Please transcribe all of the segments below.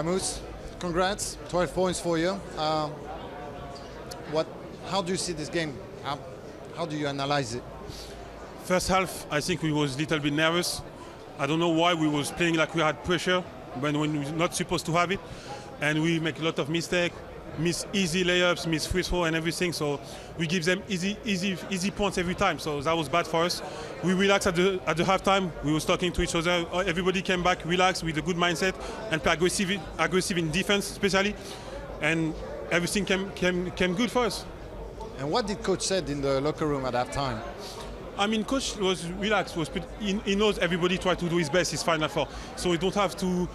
Moose, congrats, 12 points for you. How do you see this game? How do you analyze it? First half, I think we was a little bit nervous. I don't know why we was playing like we had pressure when we're not supposed to have it. And we make a lot of mistakes, miss easy layups, miss free throw and everything. So we give them easy points every time. So that was bad for us. We relaxed at the halftime. We was talking to each other. Everybody came back relaxed with a good mindset and play aggressive in defense especially. And everything came good for us. And what did coach said in the locker room at halftime? I mean, coach was relaxed. He knows everybody try to do his best. His Final Four, so we don't have to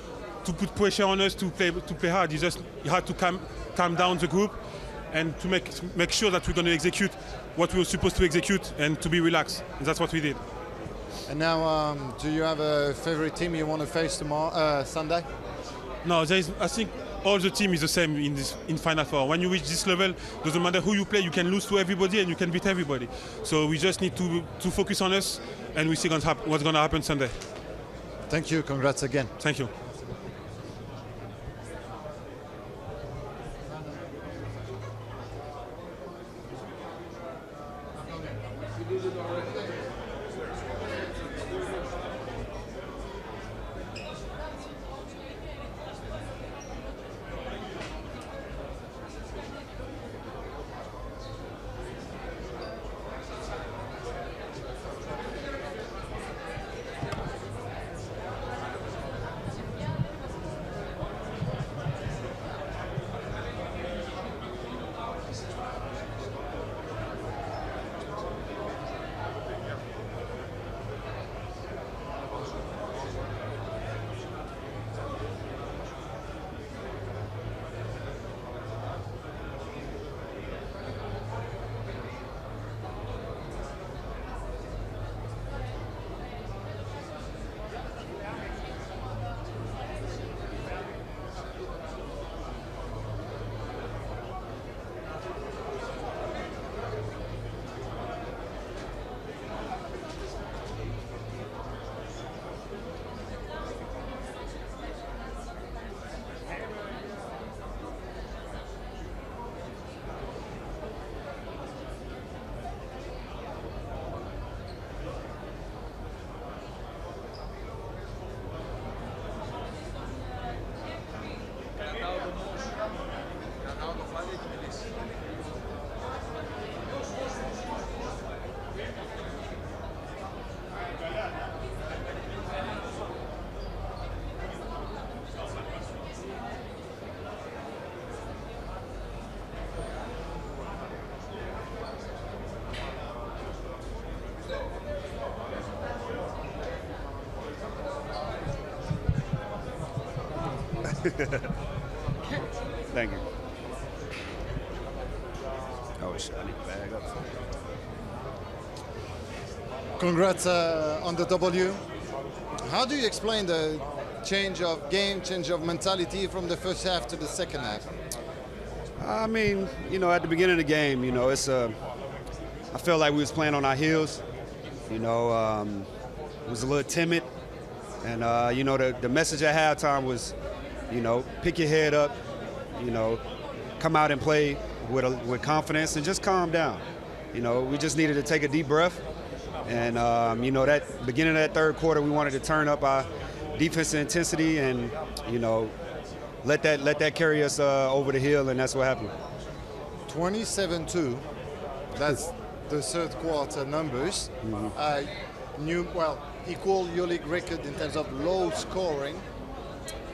put pressure on us to play hard. He had to calm down the group and to make sure that we're going to execute what we were supposed to execute and to be relaxed. And that's what we did. And now, do you have a favorite team you want to face tomorrow, Sunday? No, I think all the team is the same in Final Four. When you reach this level, doesn't matter who you play, you can lose to everybody and you can beat everybody. So we just need to focus on us and we see what's going to happen Sunday. Thank you. Congrats again. Thank you. Thank you. Oh shit, I need to bag up. Congrats on the W. How do you explain the change of game, change of mentality from the first half to the second half? I mean, you know, at the beginning of the game, you know, I felt like we was playing on our heels. You know, was a little timid. And, you know, the message at halftime was, you know, pick your head up, you know, come out and play with confidence and just calm down. You know, we just needed to take a deep breath. And, you know, that beginning of that third quarter, we wanted to turn up our defensive intensity and, you know, let that carry us over the hill, and that's what happened. 27-2, that's the third quarter numbers. Mm-hmm. equal EuroLeague record in terms of low scoring.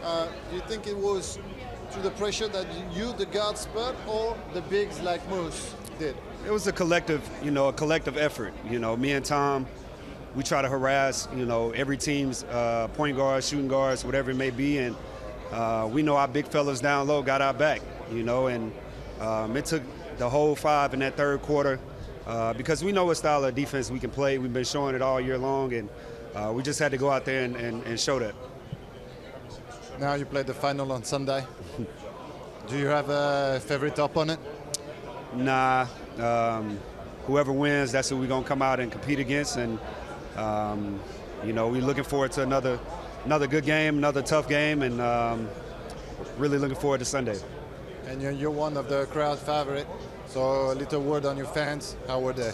Do you think it was through the pressure that you, the guards, put, or the bigs like Moose did? It was a collective effort. Me and Tom, we try to harass, every team's point guards, shooting guards, whatever it may be, and we know our big fellas down low got our back, and it took the whole 5 in that third quarter because we know what style of defense we can play. We've been showing it all year long, and we just had to go out there and show that. Now you play the final on Sunday. Do you have a favorite opponent? Nah. Whoever wins, that's who we're going to come out and compete against. And, we're looking forward to another good game, another tough game, and really looking forward to Sunday. And you're one of the crowd favorite. So a little word on your fans. How were they?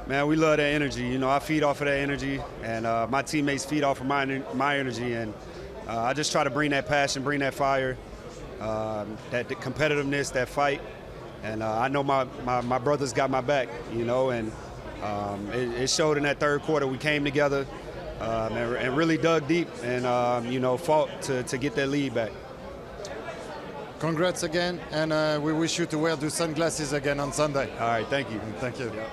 Man, we love that energy. I feed off of that energy, and my teammates feed off of my energy. And I just try to bring that passion, bring that fire, that competitiveness, that fight. And I know my brothers got my back, and it showed in that third quarter. We came together and really dug deep and, fought to get that lead back. Congrats again, and we wish you to wear the sunglasses again on Sunday. All right, thank you. Thank you. Yep.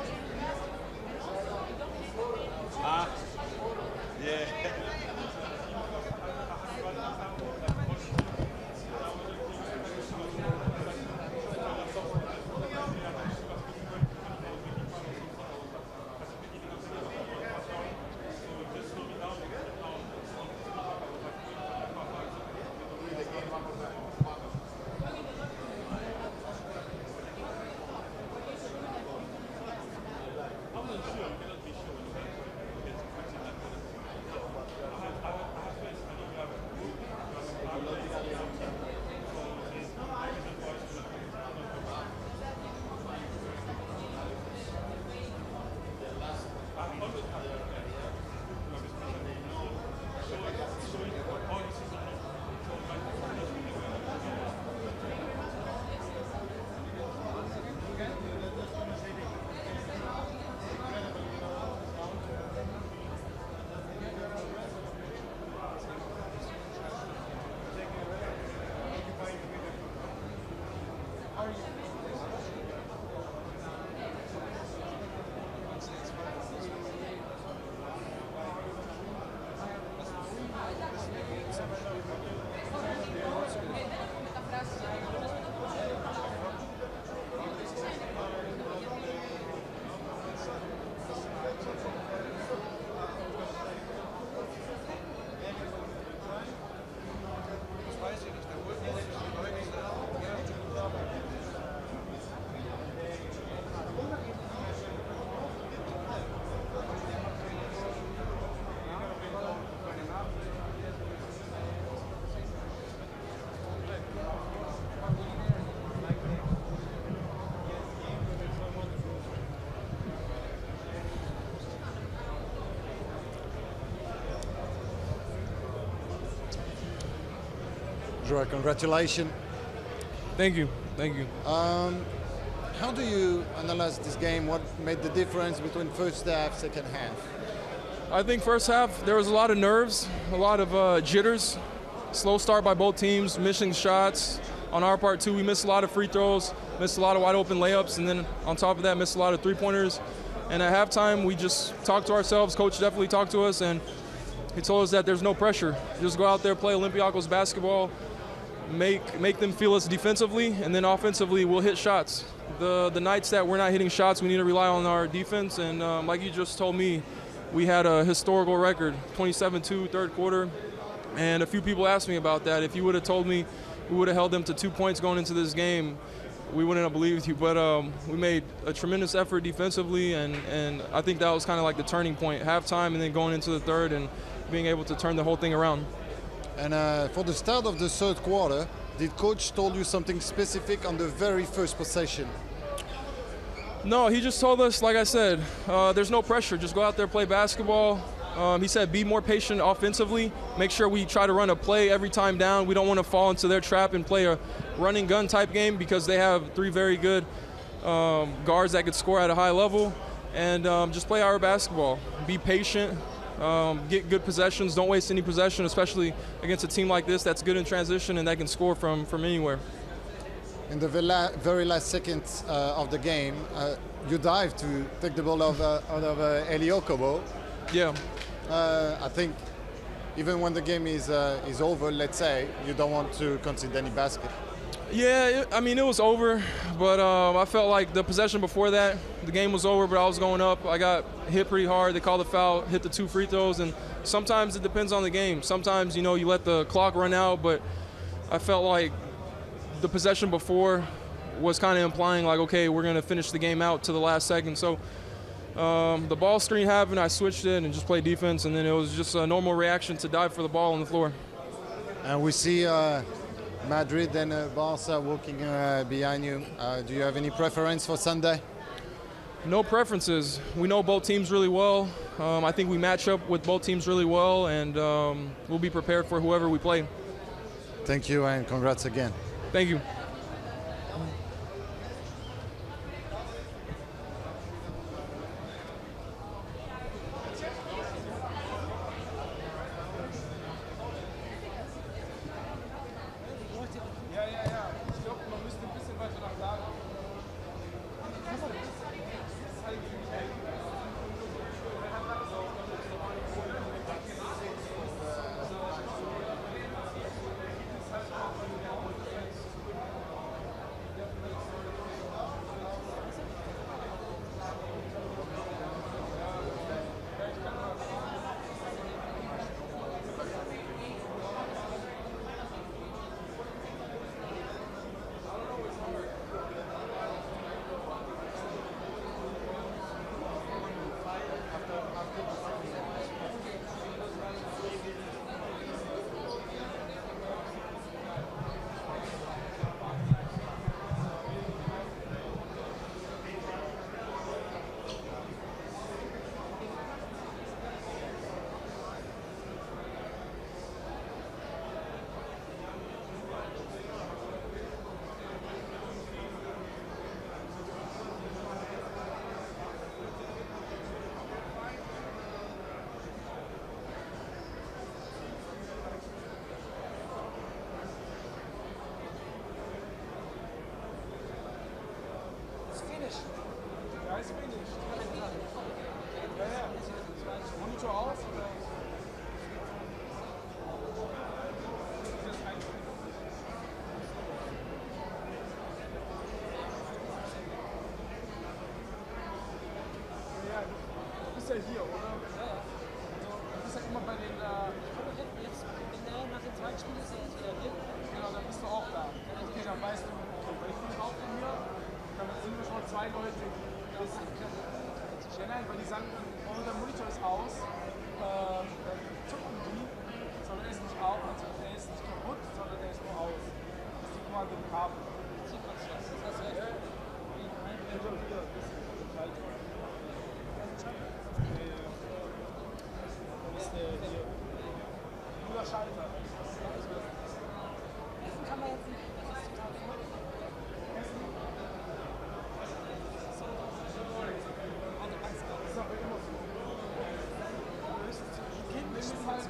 Joy, congratulations. Thank you. Thank you. How do you analyze this game? What made the difference between first half, second half? I think first half, there was a lot of nerves, a lot of jitters. Slow start by both teams, missing shots. On our part, too, we missed a lot of free throws, missed a lot of wide open layups, and then on top of that, missed a lot of three-pointers. And at halftime, we just talked to ourselves. Coach definitely talked to us, and he told us that there's no pressure. Just go out there, play Olympiacos basketball, make them feel us defensively, and then offensively, we'll hit shots. The nights that we're not hitting shots, we need to rely on our defense. And like you just told me, we had a historical record, 27-2 third quarter. And a few people asked me about that. If you would have told me we would have held them to 2 points going into this game, we wouldn't have believed you. But we made a tremendous effort defensively, and I think that was kind of like the turning point, halftime and then going into the third and being able to turn the whole thing around. And for the start of the third quarter, did coach told you something specific on the very first possession? No, he just told us, like I said, there's no pressure. Just go out there, play basketball. He said be more patient offensively. Make sure we try to run a play every time down. We don't want to fall into their trap and play a running gun type game because they have three very good guards that could score at a high level. And just play our basketball. be patient, get good possessions, don't waste any possession, especially against a team like this that's good in transition and that can score from anywhere. In the very last seconds of the game, you dive to take the ball out of Eli Okobo. Yeah. I think even when the game is over, let's say, you don't want to concede any basket. Yeah, I mean, it was over, but I felt like the possession before that, the game was over, but I was going up. I got hit pretty hard. They called the foul, hit the 2 free throws, and sometimes it depends on the game. Sometimes, you know, you let the clock run out, but I felt like the possession before was kind of implying like, okay, we're going to finish the game out to the last second. So the ball screen happened, I switched it and just played defense, and then it was just a normal reaction to dive for the ball on the floor. And we see Madrid and Barca walking behind you. Do you have any preference for Sunday? No preferences. We know both teams really well. I think we match up with both teams really well, and we'll be prepared for whoever we play. Thank you, and congrats again. Thank you. Hier, oder? Ja. Das ist ja immer bei den. Jetzt, wenn nach dem zweiten Spiel ist er jetzt wieder drin. Genau, dann bist du auch da. Okay, dann weißt du, okay, weil ich bin auch von mir, dann sind wir schon 2 Leute. Ja, nein, weil die sagen, oh, der Monitor ist aus, dann zucken die, sondern der ist nicht auf, also der ist nicht kaputt, sondern der ist nur aus. Das ist die quasi im Kabel. Das hast du recht. Schalter. Essen kann man jetzt nicht. Das ist total voll. Essen? Also ganz klar. Das ist aber immer so. Kind ist halt.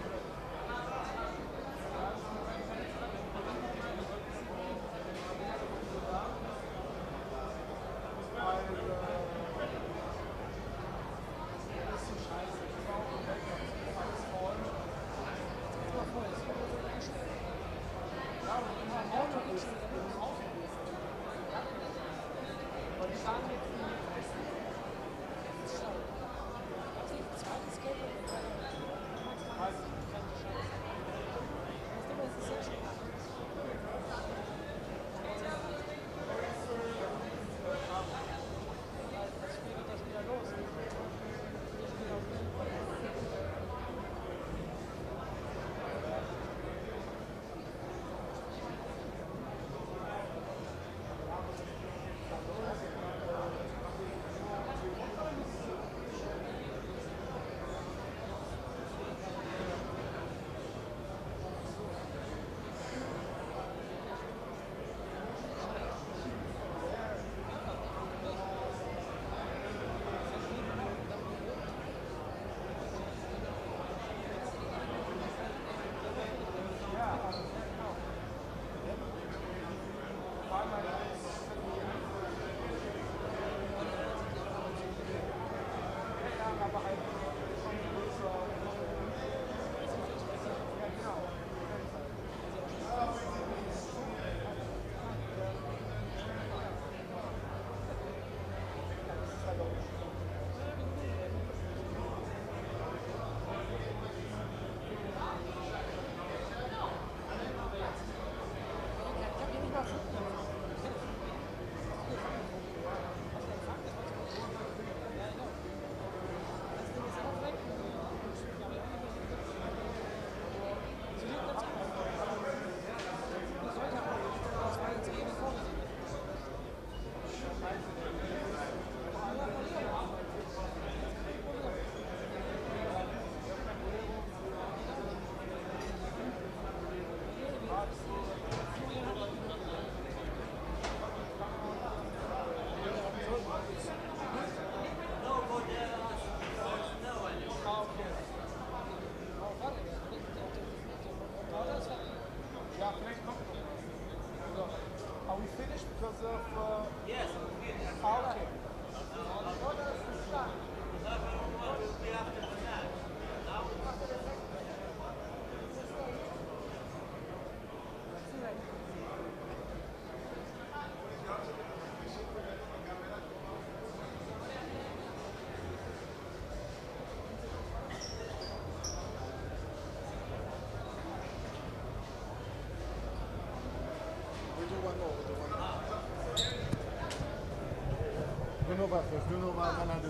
You know what I'm gonna do.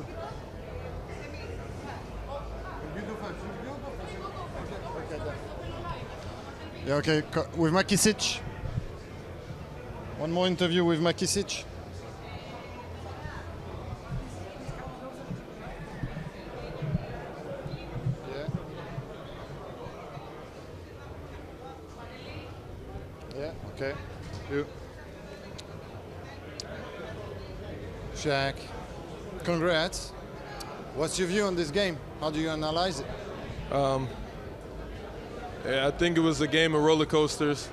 You do first. You go first. Okay, done. Yeah, okay. With Makisic. One more interview with Makisic. Yeah. Yeah, okay. You. Shaq. Congrats. What's your view on this game? How do you analyze it? Yeah, I think it was a game of roller coasters.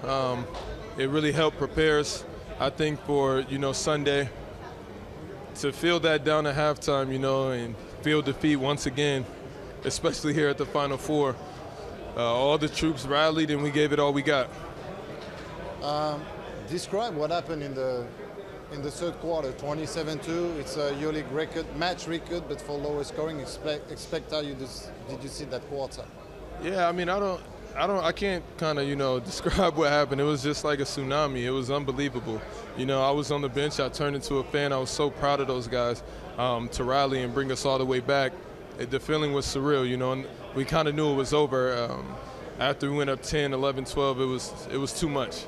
It really helped prepare us, I think, for Sunday. To feel that down at halftime, and feel defeat once again, especially here at the Final Four. All the troops rallied and we gave it all we got. Describe what happened in the third quarter. 27-2. It's a EuroLeague record, match record, but for lowest scoring. Expect how did you see that quarter? Yeah, I mean, I can't kind of describe what happened. It was just like a tsunami. It was unbelievable. I was on the bench. I turned into a fan. I was so proud of those guys to rally and bring us all the way back. The feeling was surreal, and we kind of knew it was over. After we went up 10, 11, 12, it was too much.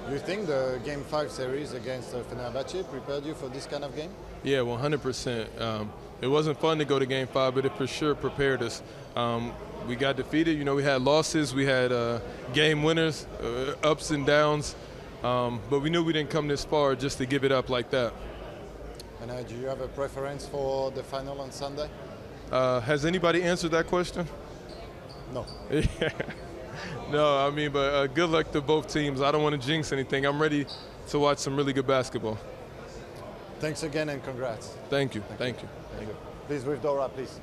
Do you think the Game 5 series against Fenerbahce prepared you for this kind of game? Yeah, 100%. It wasn't fun to go to Game 5, but it for sure prepared us. We got defeated. We had losses. We had game winners, ups and downs. But we knew we didn't come this far just to give it up like that. And do you have a preference for the final on Sunday? Has anybody answered that question? No. Yeah. No, I mean, but good luck to both teams. I don't want to jinx anything. I'm ready to watch some really good basketball. Thanks again and congrats. Thank you. Thank you. Please, with Dora, please.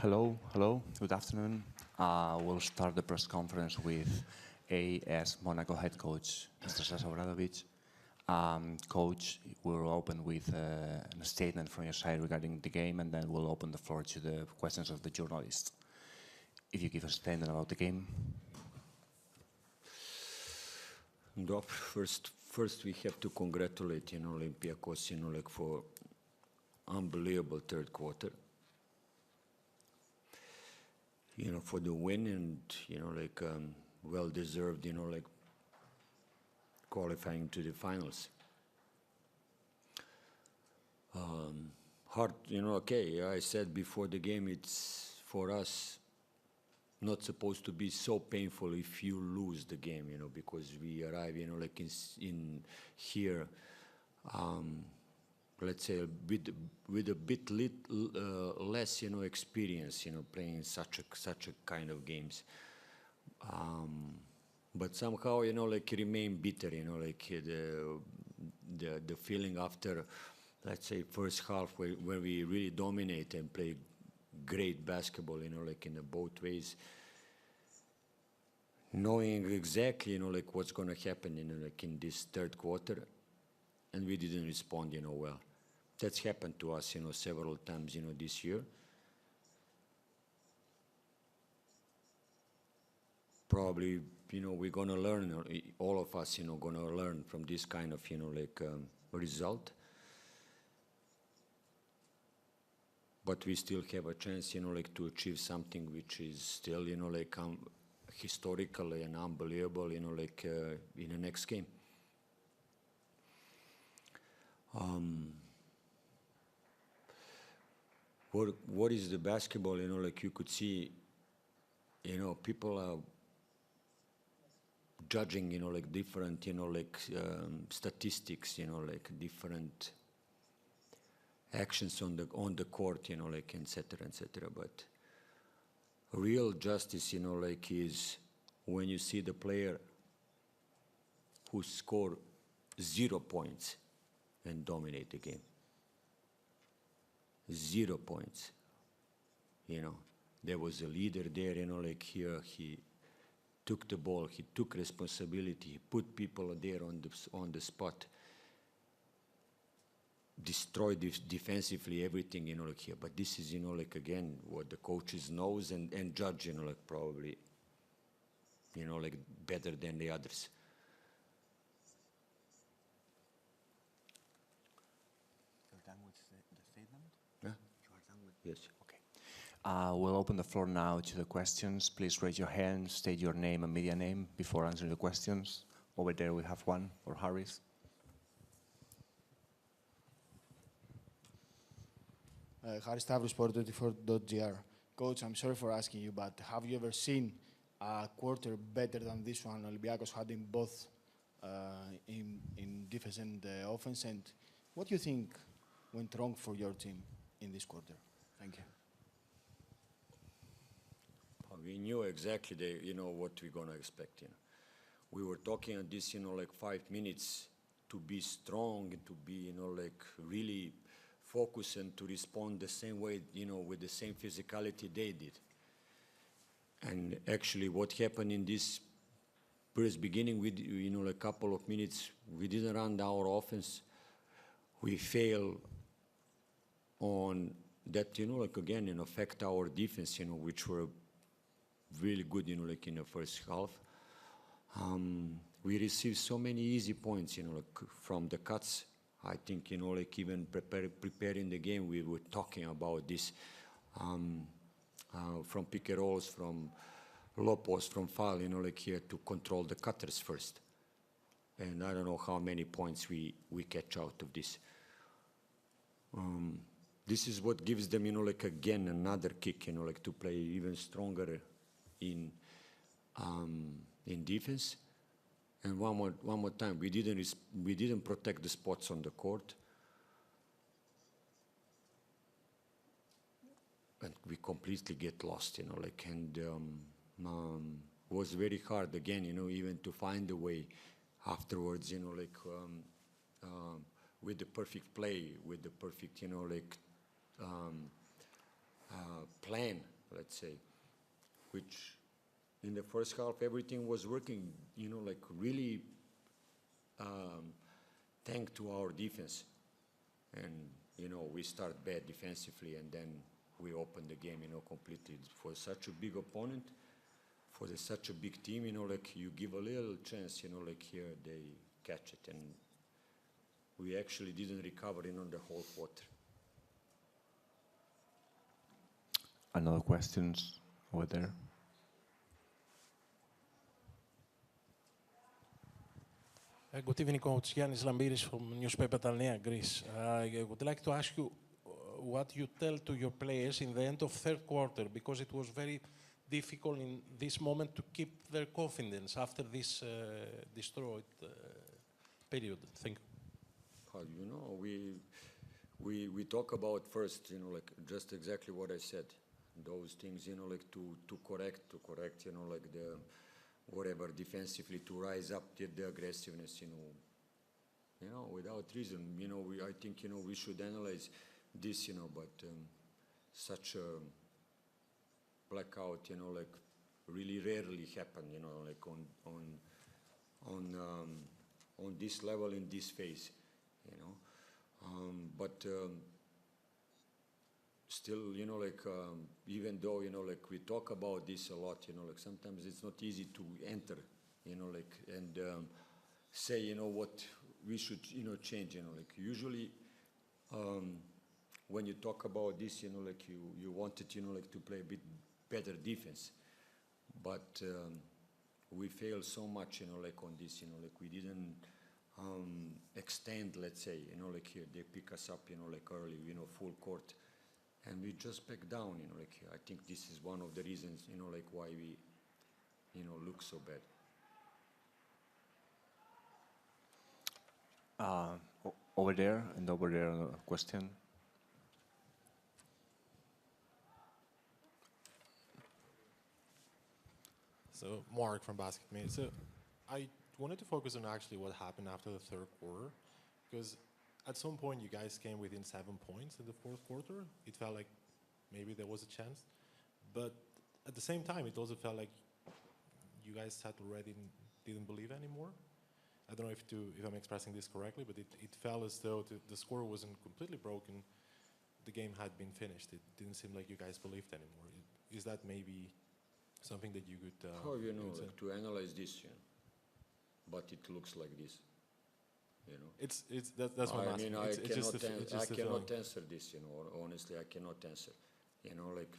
Hello, good afternoon. We'll start the press conference with AS Monaco head coach, Mr. Sasa Obradovic. Coach, we'll open with a statement from your side regarding the game, and then we'll open the floor to the questions of the journalists. If you give a statement about the game. First we have to congratulate, Olympiacos, for unbelievable third quarter. For the win and, well-deserved, qualifying to the finals. Hard, okay, I said before the game, it's for us not supposed to be so painful if you lose the game, because we arrive, in here, let's say with a bit less, experience, playing such a kind of games. But somehow, remain bitter, the feeling after, let's say, first half where we really dominate and play great basketball, in both ways, knowing exactly, what's going to happen, in this third quarter, and we didn't respond, well. That's happened to us, several times, this year. Probably, we're going to learn, all of us, going to learn from this kind of, result. But we still have a chance, to achieve something which is still, historical and unbelievable, in the next game. What is the basketball, you could see, people are judging, different, statistics, different actions on the court, et cetera. But real justice, is when you see the player who score 0 points and dominate the game. 0 points. There was a leader there, here he took the ball, he took responsibility, he put people there on the spot, destroyed defensively everything, here. But this is, again, what the coaches knows and judge, probably, better than the others. You're done with the statement? Yeah. You are done with. Yes. Okay. We'll open the floor now to the questions. Please raise your hand, state your name and media name before answering the questions. Over there we have one for Harris. Harris Stavros, Sport24.gr. Coach, I'm sorry for asking you, but have you ever seen a quarter better than this one Olympiacos had in both in defense and offense? And what do you think went wrong for your team in this quarter? Thank you. We knew exactly what we're going to expect. We were talking on this, 5 minutes to be strong, to be, really focus and to respond the same way, with the same physicality they did. And actually what happened in this first beginning, with, a couple of minutes, we didn't run our offense. We failed on that, again, affect our defense, which were really good, in the first half. We received so many easy points, from the cuts. I think, even preparing the game, we were talking about this, from pick and rolls, from low post, from foul, here to control the cutters first. And I don't know how many points we catch out of this. This is what gives them, again, another kick, to play even stronger in defense. And one more time, we didn't protect the spots on the court, and we completely get lost, and was very hard again, even to find a way afterwards, with the perfect play, with the perfect, plan, let's say, which in the first half everything was working, like really thanks to our defense. And, we start bad defensively and then we open the game, completely. For such a big opponent, for such a big team, like you give a little chance, like here they catch it. And we actually didn't recover, the whole quarter. Another questions over there? Good evening, Coach. Yannis Lambiris from newspaper Talnea, Greece. I would like to ask you what you tell to your players in the end of third quarter, because it was very difficult in this moment to keep their confidence after this destroyed period. Thank you. We talk about first, like just exactly what I said. Those things, like to correct, like the whatever defensively, to rise up the aggressiveness, without reason. I think we should analyze this, but such a blackout, like really rarely happen, like on this level in this phase, but still, like even though, like we talk about this a lot, like sometimes it's not easy to enter, like and say, what we should, change, like usually when you talk about this, like you wanted, like to play a bit better defense, but we failed so much, like on this, like we didn't extend, let's say, like here they pick us up, like early, full court. And we just back down, like I think this is one of the reasons, like why we, look so bad. Over there and over there, question. So Mark from BasketMate. So I wanted to focus on actually what happened after the third quarter, because at some point you guys came within 7 points in the fourth quarter. It felt like maybe there was a chance, but at the same time it also felt like you guys had already didn't believe anymore. I don't know if I'm expressing this correctly, but it felt as though the score wasn't completely broken. The game had been finished. It didn't seem like you guys believed anymore. Is that maybe something that you could? How like to analyze this, but it looks like this. That's what I'm asking. I cannot answer this. Honestly, I cannot answer. Like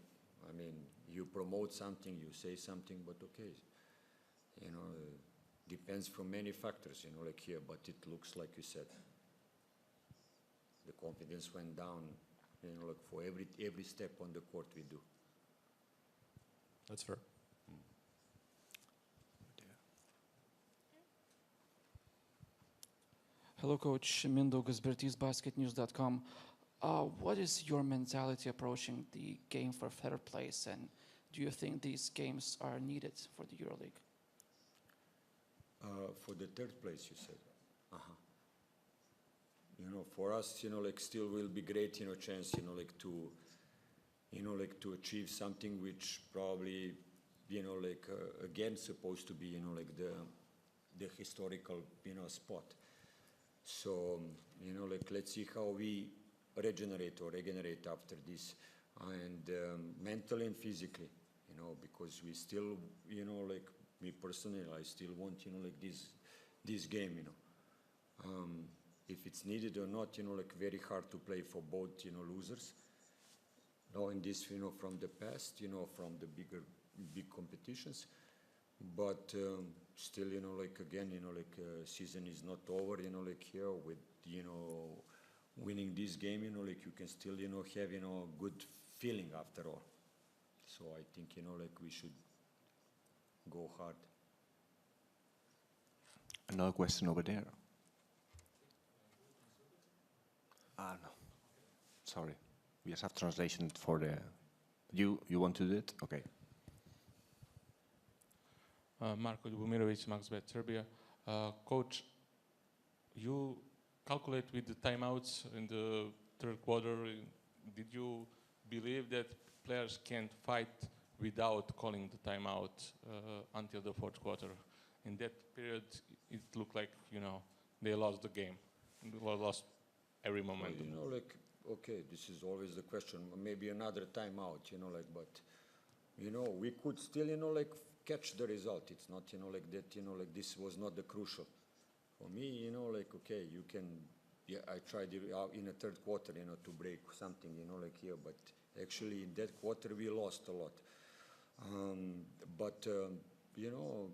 you promote something, you say something, but okay. Depends from many factors. Like here, but it looks like you said. The confidence went down. Like for every step on the court we do. That's fair. Hello, Coach. Mindaugas Bertys, basketnews.com. What is your mentality approaching the game for third place, and do you think these games are needed for the EuroLeague? For the third place, you said. For us, like still will be great, chance, like to achieve something which probably, again supposed to be, like the historical, spot. So, like let's see how we regenerate after this, and mentally and physically, because we still, like me personally, I still want, like this game, if it's needed or not, like very hard to play for both, losers. Knowing this, from the past, from the big competitions, but still, like again, like season is not over, like here with, winning this game, like you can still, have, good feeling after all. So I think, like we should go hard. Another question over there. No. Sorry. We just have translation for the... You want to do it? Okay. Marko Ljubomirovic, MaxBet Serbia. Coach, you calculate with the timeouts in the third quarter. Did you believe that players can't fight without calling the timeout until the fourth quarter. In that period, it looked like, you know, they lost the game. They lost every momentum. You know, like, okay, this is always the question. Maybe another timeout, you know, like, but, you know, we could still, you know, like, catch the result. It's not, you know, like that, you know, like this was not the crucial. For me, you know, like, okay, you can, yeah, I tried in the third quarter, you know, to break something, you know, like here, but actually in that quarter we lost a lot. You know,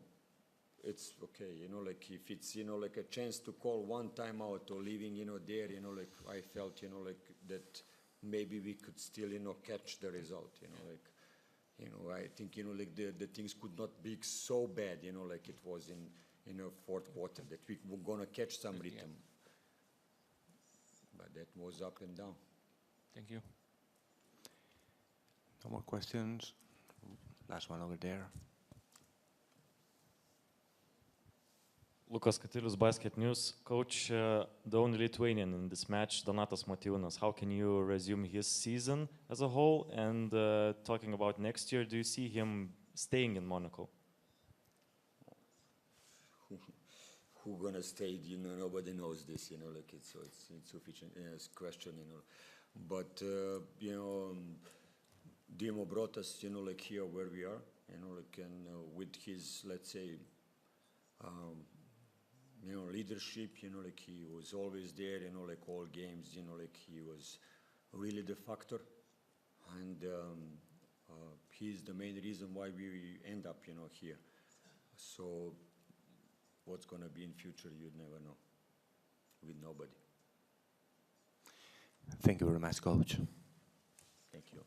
it's okay, you know, like if it's, you know, like a chance to call one timeout or leaving, you know, there, you know, like I felt, you know, like that maybe we could still, you know, catch the result, you know, like, you know, I think, you know, like the things could not be so bad, you know, like it was in a fourth quarter, that we were gonna catch some rhythm. But that was up and down. Thank you. No more questions. Last one over there. Lukas Katilius, Basket News. Coach, the only Lithuanian in this match, Donatas Motiejūnas, how can you resume his season as a whole? And talking about next year, do you see him staying in Monaco? Who gonna stay? You know, nobody knows this. You know, like it's insufficient question. You know, but you know, Dimo brought us. You know, like here where we are. You know, like and with his, let's say, you know, leadership. You know, like he was always there. You know, like all games. You know, like he was really the factor, and he's the main reason why we end up, you know, here. So. What's going to be in future, you'd never know, with nobody. Thank you very much, Coach. Thank you.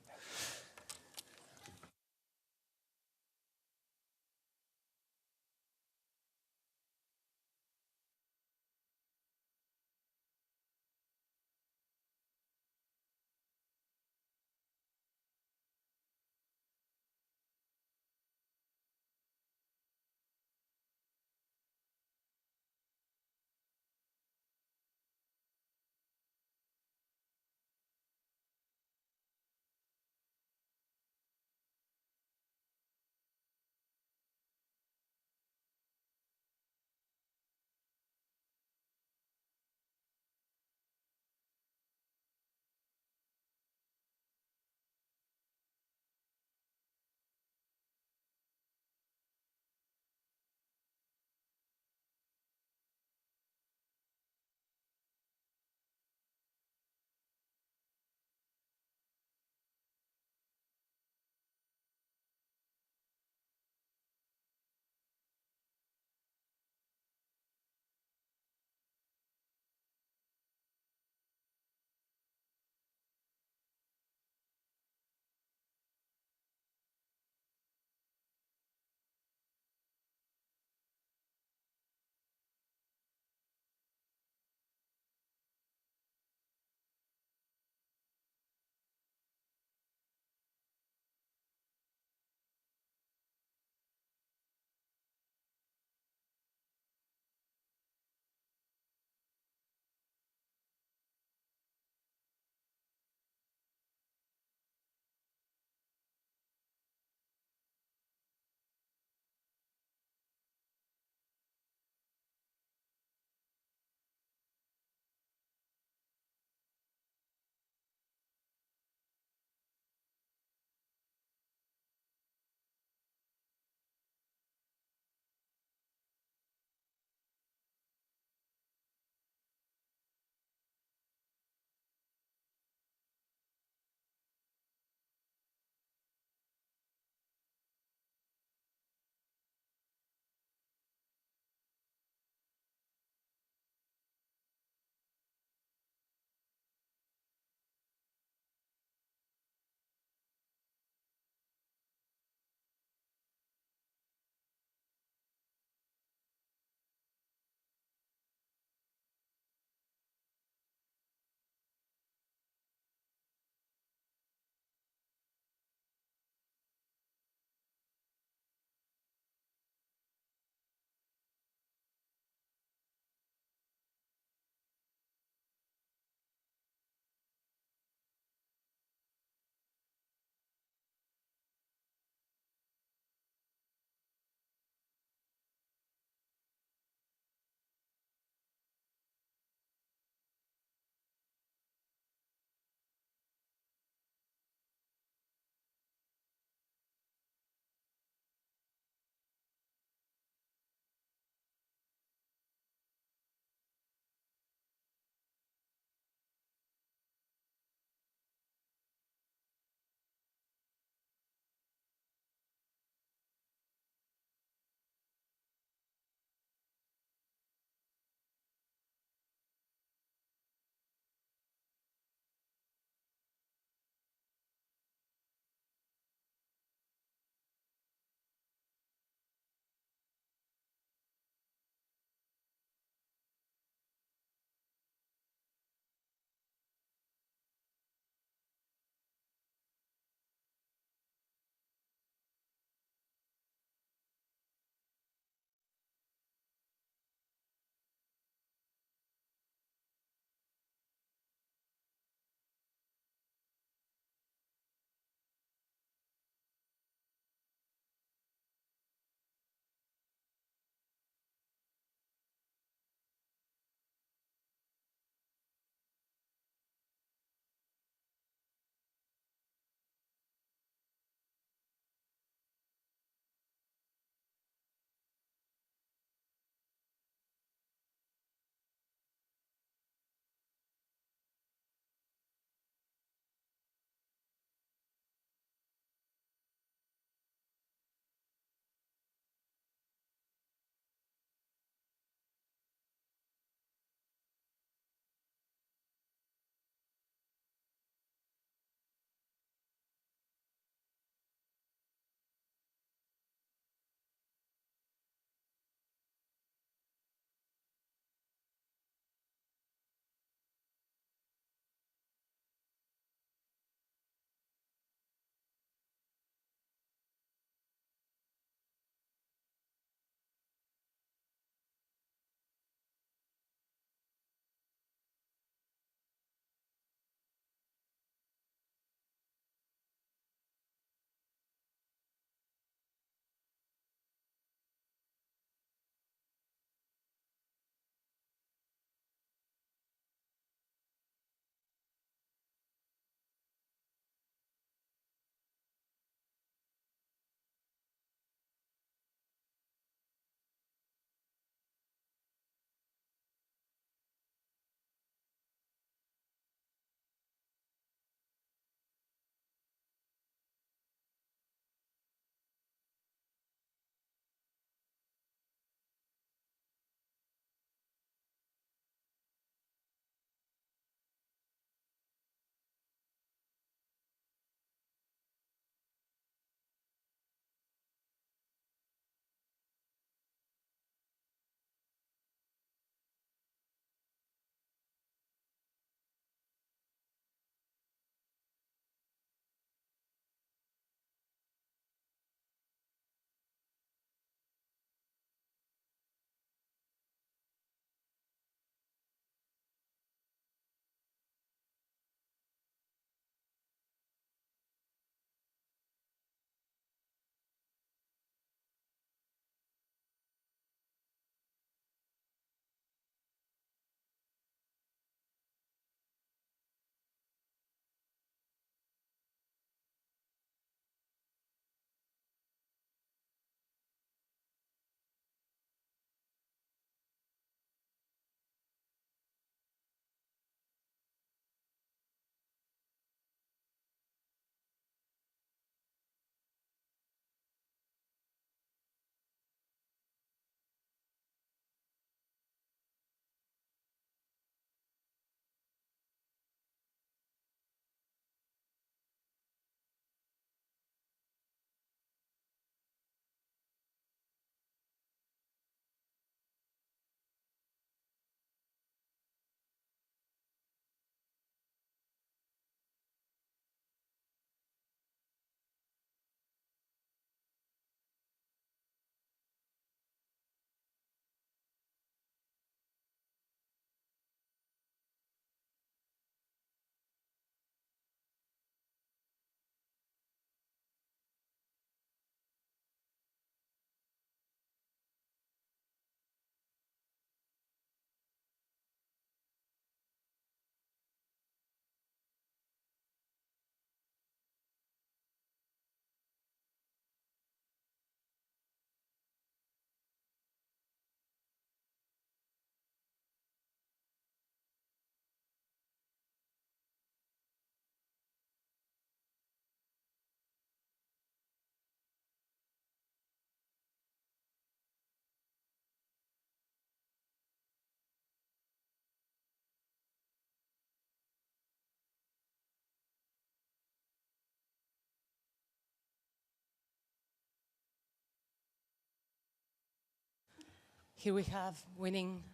Here we have winning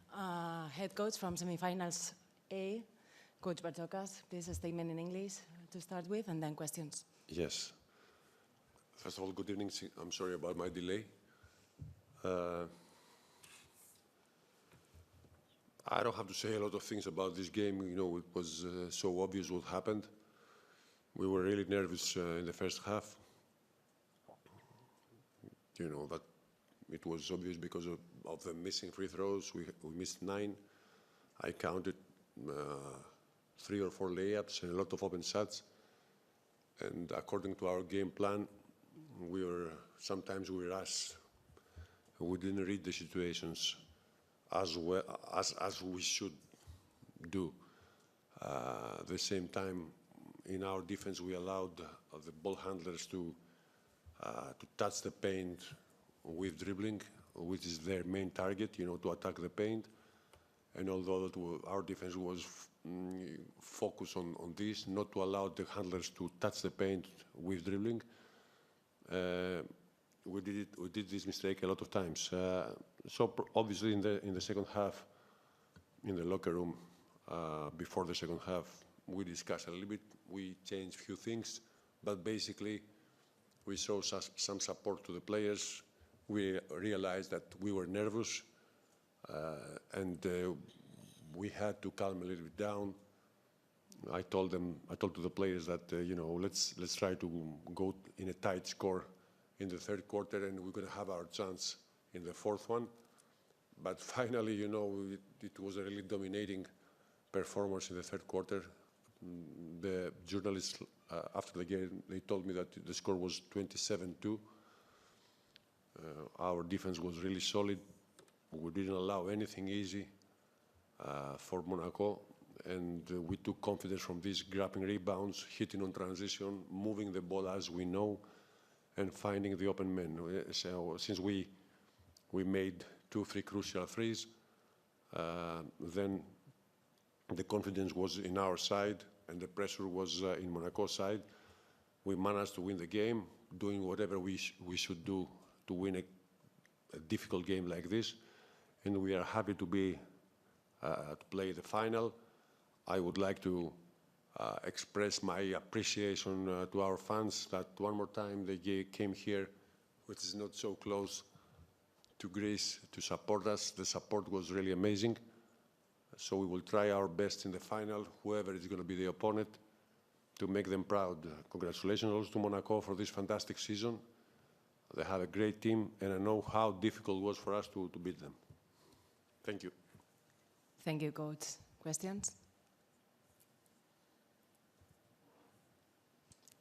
head coach from Semifinals A, Coach Bartokas. Please a statement in English to start with, and then questions. Yes. First of all, good evening. I'm sorry about my delay. I don't have to say a lot of things about this game. You know, it was so obvious what happened. We were really nervous in the first half. You know, that it was obvious because of the missing free throws. We missed 9. I counted 3 or 4 layups and a lot of open shots. And according to our game plan, sometimes we rushed. We didn't read the situations as well as we should do. At the same time, in our defense, we allowed the ball handlers to touch the paint with dribbling, which is their main target, you know, to attack the paint. And although our defense was focused on this, not to allow the handlers to touch the paint with dribbling, we did this mistake a lot of times. So obviously in the second half, in the locker room, before the second half, we discussed a little bit. We changed a few things, but basically we saw some support to the players. We realized that we were nervous, and we had to calm a little bit down. I told to the players that you know, let's try to go in a tight score in the third quarter, and we're going to have our chance in the fourth one. But finally, you know, it was a really dominating performance in the third quarter. The journalists after the game, they told me that the score was 27-2. Our defense was really solid. We didn't allow anything easy for Monaco, and we took confidence from these grabbing rebounds, hitting on transition, moving the ball as we know, and finding the open men. So since we made 2-3 crucial threes, then the confidence was in our side and the pressure was in Monaco's side. We managed to win the game, doing whatever we should do to win a difficult game like this, and we are happy to play the final. I would like to express my appreciation to our fans that one more time they came here, which is not so close to Greece, to support us. The support was really amazing. So we will try our best in the final, whoever is going to be the opponent, to make them proud. Congratulations also to Monaco for this fantastic season. They have a great team, and I know how difficult it was for us to beat them. Thank you. Thank you, Coach. Questions?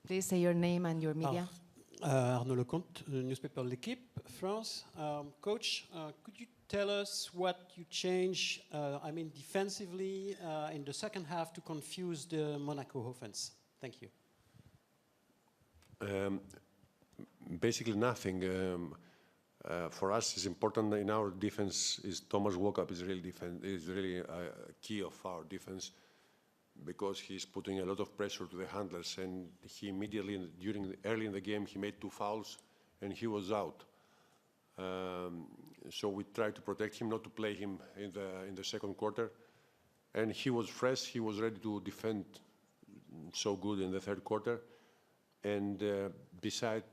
Please say your name and your media. Arnaud Lecomte, newspaper L'Équipe, France. Coach, could you tell us what you changed, defensively in the second half to confuse the Monaco offense? Thank you. Basically nothing. For us, it's important in our defense is Thomas Walkup is really key of our defense, because he's putting a lot of pressure to the handlers, and he immediately, early in the game, he made 2 fouls, and he was out. So we tried to protect him, not to play him in the second quarter, and he was fresh. He was ready to defend so good in the third quarter, and beside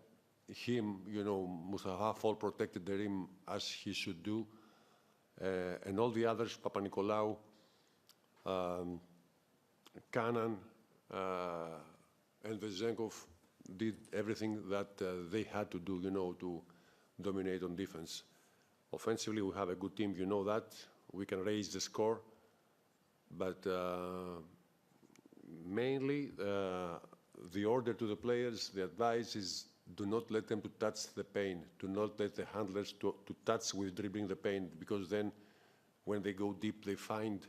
him, you know, Mustafa Fall protected the rim as he should do, and all the others, Papanikolaou, Kanan, and Vezenkov did everything that they had to do, you know, to dominate on defense. Offensively, we have a good team, you know that. We can raise the score, but mainly the order to the players, the advice is do not let them to touch the paint, do not let the handlers to touch with dribbling the paint, because then when they go deep, they find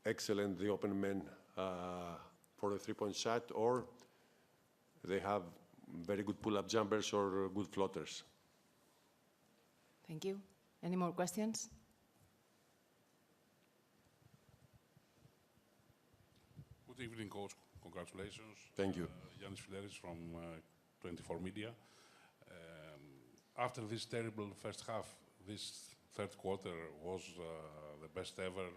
excellent the open men for the three-point shot, or they have very good pull-up jumpers or good floaters. Thank you. Any more questions? Good evening, Coach. Congratulations. Thank you. Yannis Fileris from 24 Media. After this terrible first half, this third quarter was the best ever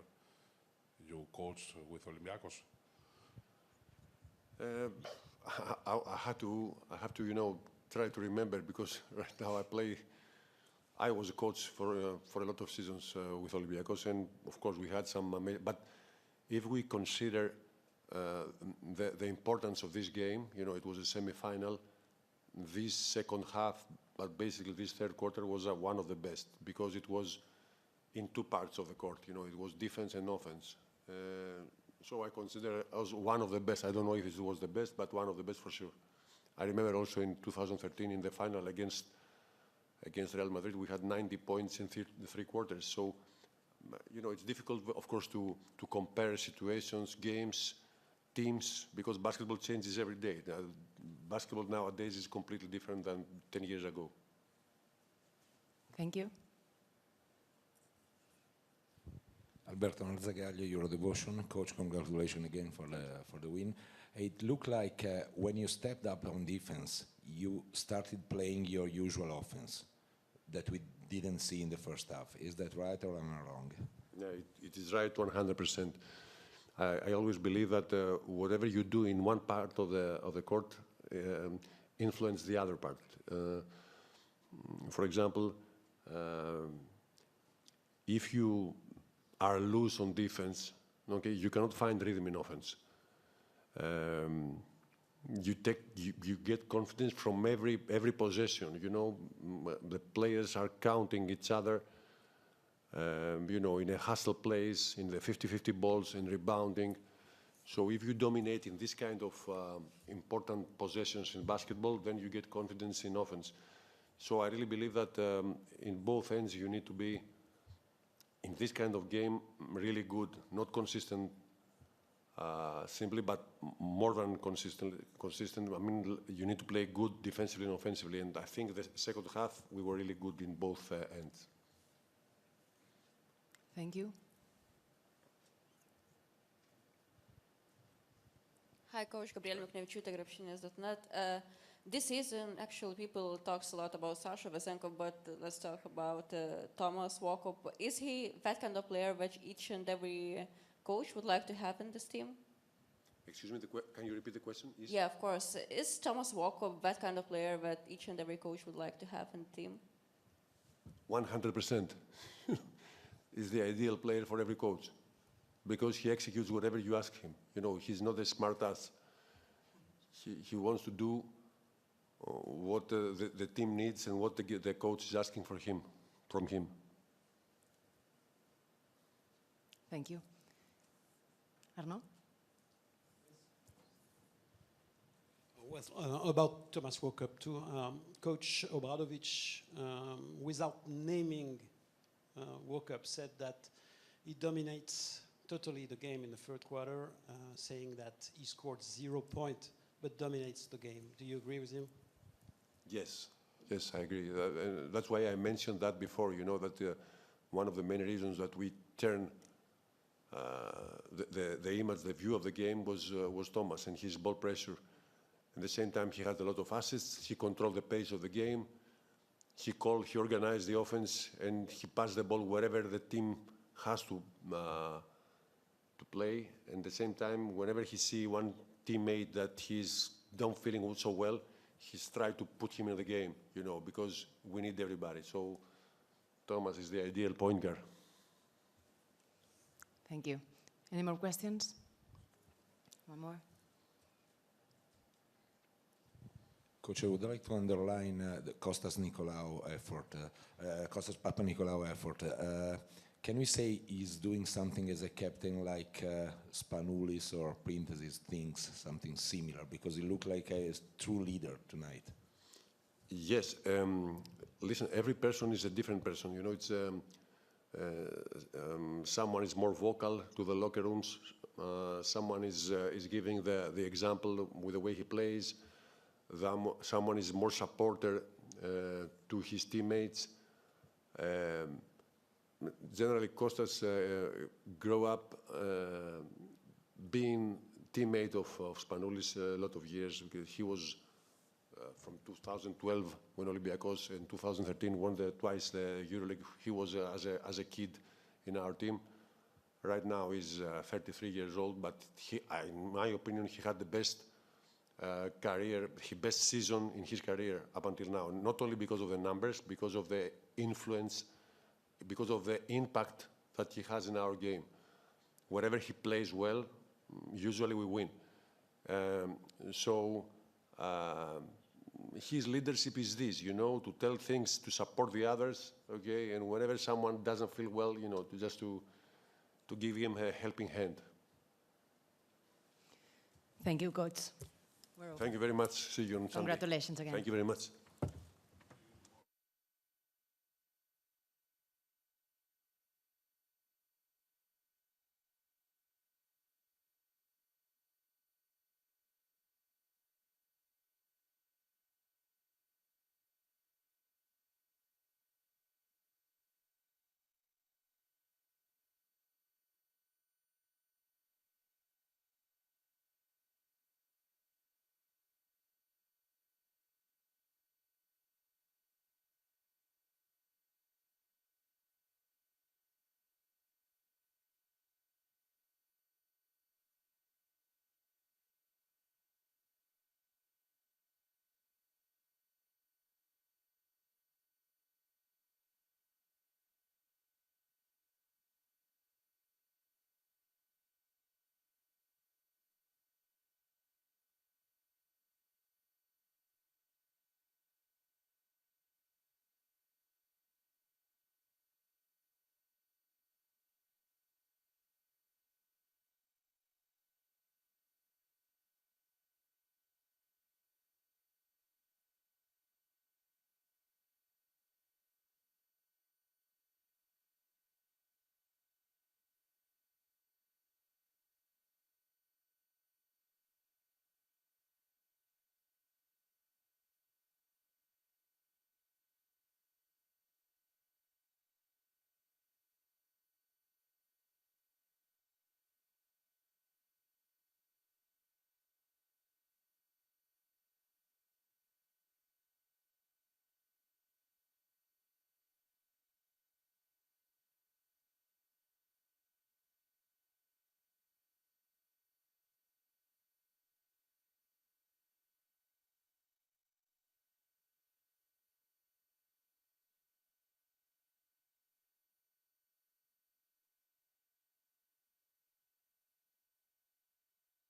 you coached with Olympiacos? I have to, try to remember, because right now I was a coach for a lot of seasons with Olympiacos, and of course we had some, but if we consider the importance of this game, it was a semi-final, this second half, but basically this third quarter was one of the best, because it was in two parts of the court, it was defense and offense. So I consider as one of the best. I don't know if it was the best, but one of the best for sure. I remember also in 2013 in the final against Real Madrid, we had 90 points in three quarters. So, it's difficult, of course, to compare situations, games, teams, because basketball changes every day. Basketball nowadays is completely different than 10 years ago. Thank you. Alberto Narzagaglio, Eurodevotion. Coach, congratulations again for the win. It looked like when you stepped up on defense, you started playing your usual offense that we didn't see in the first half. Is that right, or am I wrong? No, it is right 100%. I always believe that whatever you do in one part of the court influences the other part. For example, if you are loose on defense, okay, you cannot find rhythm in offense. You get confidence from every possession. The players are counting each other. In a hustle plays, in the 50-50 balls, and rebounding. So if you dominate in this kind of important possessions in basketball, then you get confidence in offense. So I really believe that in both ends you need to be, in this kind of game, really good, not consistent simply, but more than consistent. I mean, you need to play good defensively and offensively, and I think the second half we were really good in both ends. Thank you. Hi, Coach. Gabriela Miknevičiūtė, Grabšinės.net. This season, actually, people talks a lot about Sasha Vesenkov, but let's talk about Thomas Walkup. Is he that kind of player that each and every coach would like to have in this team? Excuse me, can you repeat the question? Yeah, of course. Is Thomas Walkup that kind of player that each and every coach would like to have in the team? 100%. Is the ideal player for every coach, because he executes whatever you ask him. He's not a smart ass. He wants to do what the team needs and what the coach is asking from him. Thank you. Arnaud? Well, about Thomas Walkup too, Coach Obradovic, without naming Walkup, said that he dominates totally the game in the third quarter, saying that he scored 0 points but dominates the game. Do you agree with him? Yes, I agree. That's why I mentioned that before, that one of the main reasons that we turn the image, the view of the game was Thomas and his ball pressure. At the same time, he had a lot of assists. He controlled the pace of the game. He organized the offense, and he passed the ball wherever the team has to play. And at the same time, whenever he see one teammate that he's not feeling so well, he's tried to put him in the game, because we need everybody. So Thomas is the ideal point guard. Thank you. Any more questions? One more. Coach, I would like to underline the Kostas Papanikolaou effort. Can we say he's doing something as a captain like Spanoulis or Printezis things, something similar? Because he looked like a true leader tonight. Yes. Listen, every person is a different person. It's someone is more vocal to the locker rooms. Someone is giving the example with the way he plays. Someone is more supporter to his teammates. Generally, Kostas grew up being teammate of Spanoulis a lot of years, because he was from 2012 when Olympiacos in 2013 won twice the EuroLeague. He was as a kid in our team. Right now he's 33 years old, but in my opinion, he had the best career, best season in his career up until now. Not only because of the numbers, because of the influence, because of the impact that he has in our game. Wherever he plays well, usually we win. His leadership is this, you know, to tell things, to support the others, okay, and whenever someone doesn't feel well, you know, to give him a helping hand. Thank you, Coach. Thank you very much. See you on Sunday. Congratulations again. Thank you very much.